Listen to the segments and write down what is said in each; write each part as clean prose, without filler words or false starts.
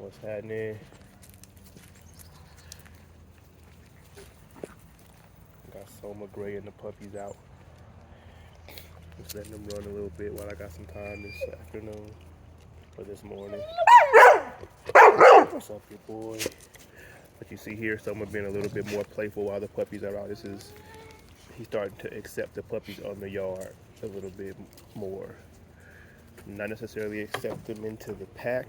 What's happening? Got Soma Gray and the puppies out. Just letting them run a little bit while I got some time this afternoon or this morning. What's up, your boy? But you see here, Soma being a little bit more playful while the puppies are out. He's starting to accept the puppies on the yard a little bit more. Not necessarily accept them into the pack,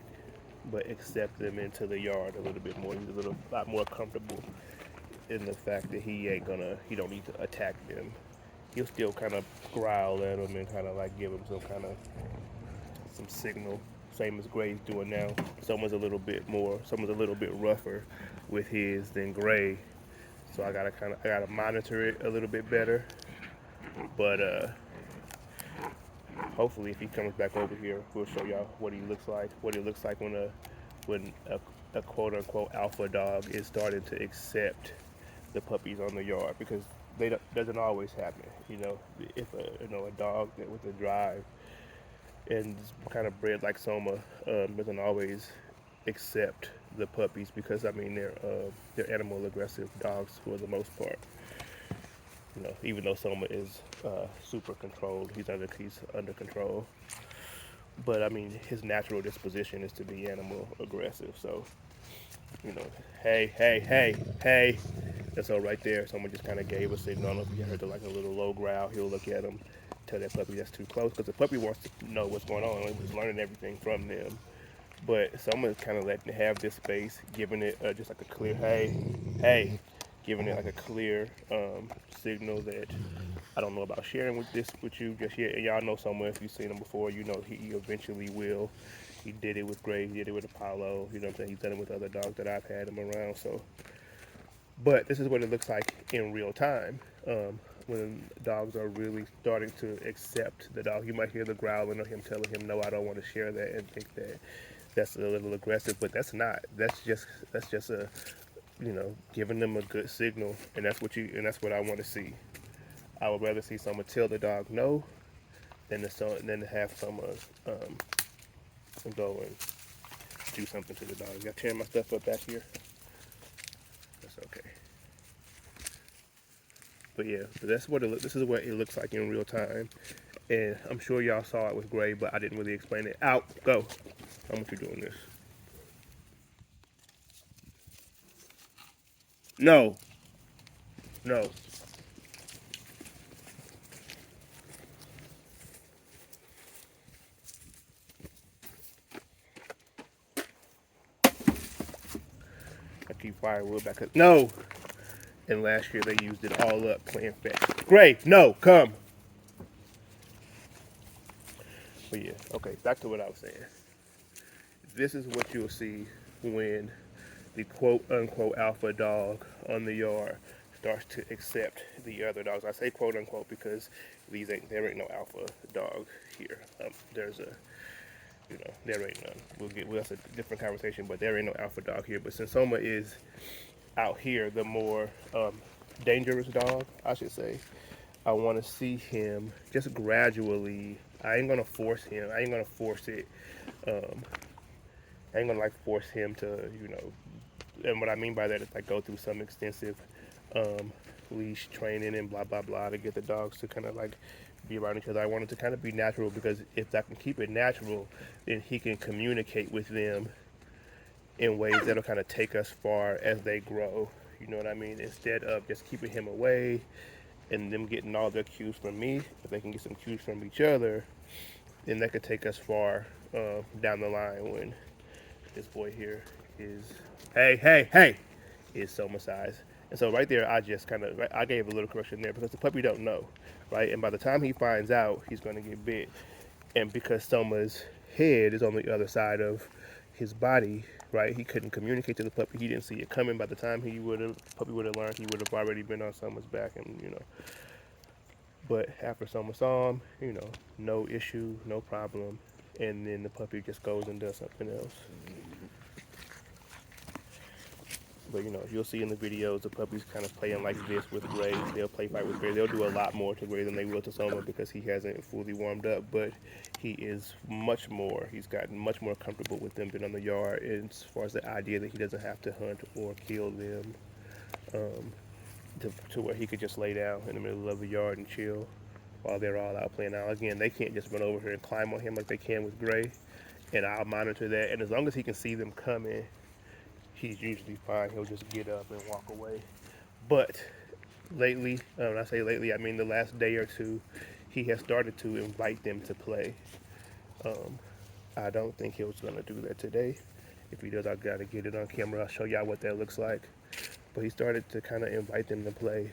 but accept them into the yard a little bit more. He's a lot more comfortable in the fact that he don't need to attack them. He'll still kind of growl at them and kind of like give them some signal, same as Gray's doing now. Someone's a little bit rougher with his than Gray, so I gotta monitor it a little bit better. But hopefully, if he comes back over here, we'll show y'all what he looks like. What he looks like when a quote unquote alpha dog is starting to accept the puppies on the yard, because doesn't always happen. If a dog that with a drive and kind of bred like Soma doesn't always accept the puppies, because I mean they're animal aggressive dogs for the most part. Even though Soma is super controlled, he's under control. But I mean, his natural disposition is to be animal aggressive. So, you know, hey, hey, hey, hey. And so right there, someone just kind of gave a signal. I don't know if you heard like a little low growl. He'll look at him, tell that puppy that's too close, because the puppy wants to know what's going on. He's learning everything from them. But someone's kind of letting it have this space, giving it just like a clear, hey, hey, giving it like a clear signal that I don't know about sharing with you just yet. And y'all know someone, if you've seen him before, you know he eventually will. He did it with Gray, he did it with Apollo, you know what I'm saying? He's done it with other dogs that I've had him around. So, but this is what it looks like in real time. When dogs are really starting to accept the dog. You might hear the growling or him telling him, no, I don't want to share that, and think that that's a little aggressive, but that's not. That's just a, giving them a good signal, and that's what I want to see. I would rather see someone tell the dog no than to have someone go and do something to the dog. Y'all tearing my stuff up back here? That's okay. But yeah, this is what it looks like in real time, and I'm sure y'all saw it with Gray, but I didn't really explain it. Out, go. How much you doing this? No, no. I keep firewood back up. No. And last year they used it all up playing fetch. Gray, no, come. But yeah, okay, back to what I was saying. This is what you'll see when the quote unquote alpha dog on the yard starts to accept the other dogs. I say quote unquote because there ain't no alpha dog here. There ain't none. That's a different conversation, but there ain't no alpha dog here. But since Soma is out here, the more dangerous dog, I should say, I want to see him just gradually. I ain't gonna force him. I ain't gonna force it. Um, I ain't gonna like force him to, And what I mean by that is like go through some extensive um, leash training and blah blah blah to get the dogs to kind of like be around each other. I want it to kind of be natural, because if I can keep it natural, then he can communicate with them in ways that'll kind of take us far as they grow. You know what I mean? Instead of just keeping him away and them getting all their cues from me, if they can get some cues from each other, then that could take us far down the line when this boy here is, hey, hey, hey, is Soma size. And so right there, I gave a little correction there, because the puppy don't know, right? And by the time he finds out, he's going to get bit. And because Soma's head is on the other side of his body, right? He couldn't communicate to the puppy. He didn't see it coming. By the time puppy would have learned, he would have already been on Soma's back, and. But after Soma saw him, no issue, no problem, and then the puppy just goes and does something else. But you know, you'll see in the videos the puppies kind of playing like this with Gray. They'll play fight with Gray. They'll do a lot more to Gray than they will to Soma because he hasn't fully warmed up. But he is much more. He's gotten much more comfortable with them being on the yard. And as far as the idea that he doesn't have to hunt or kill them, to where he could just lay down in the middle of the yard and chill while they're all out playing. Now again, they can't just run over here and climb on him like they can with Gray. And I'll monitor that. And as long as he can see them coming, he's usually fine. He'll just get up and walk away. But lately, when I say lately, I mean the last day or two, he has started to invite them to play. I don't think he was going to do that today. If he does, I got to get it on camera. I'll show y'all what that looks like. But he started to kind of invite them to play,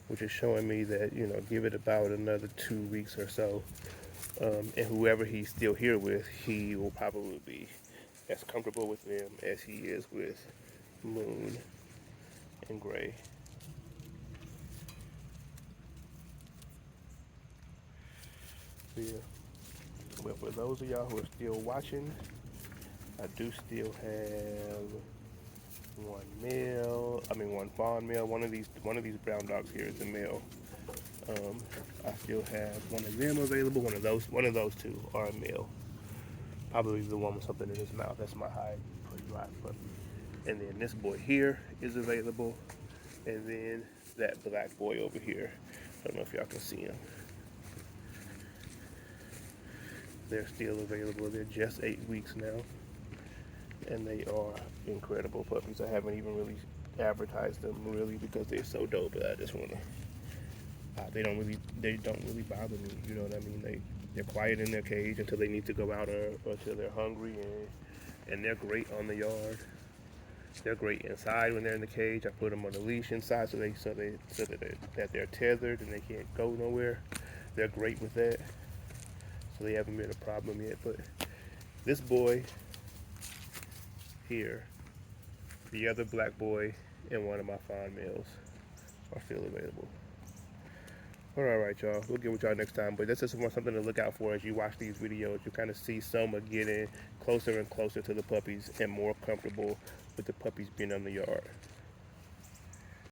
which is showing me that, you know, give it about another 2 weeks or so. And whoever he's still here with, he will probably be as comfortable with them as he is with Moon and Gray. So yeah. Well, for those of y'all who are still watching, I do still have one fawn male. One of these brown dogs here is a male. I still have one of them available. One of those two are a male. Probably the one with something in his mouth. That's my hide puppy. And then this boy here is available. And then that black boy over here. I don't know if y'all can see him. They're still available. They're just 8 weeks now. And they are incredible puppies. I haven't even really advertised them really because they're so dope. But I just want to. They don't really bother me. You know what I mean? They're quiet in their cage until they need to go out or until they're hungry, and they're great on the yard. They're great inside when they're in the cage. I put them on a leash inside so that they're tethered and they can't go nowhere. They're great with that. So they haven't been a problem yet. But this boy here, the other black boy, and one of my fawn males are still available. Alright, y'all. We'll get with y'all next time. But that's just something to look out for as you watch these videos. You kind of see Soma getting closer and closer to the puppies and more comfortable with the puppies being on the yard.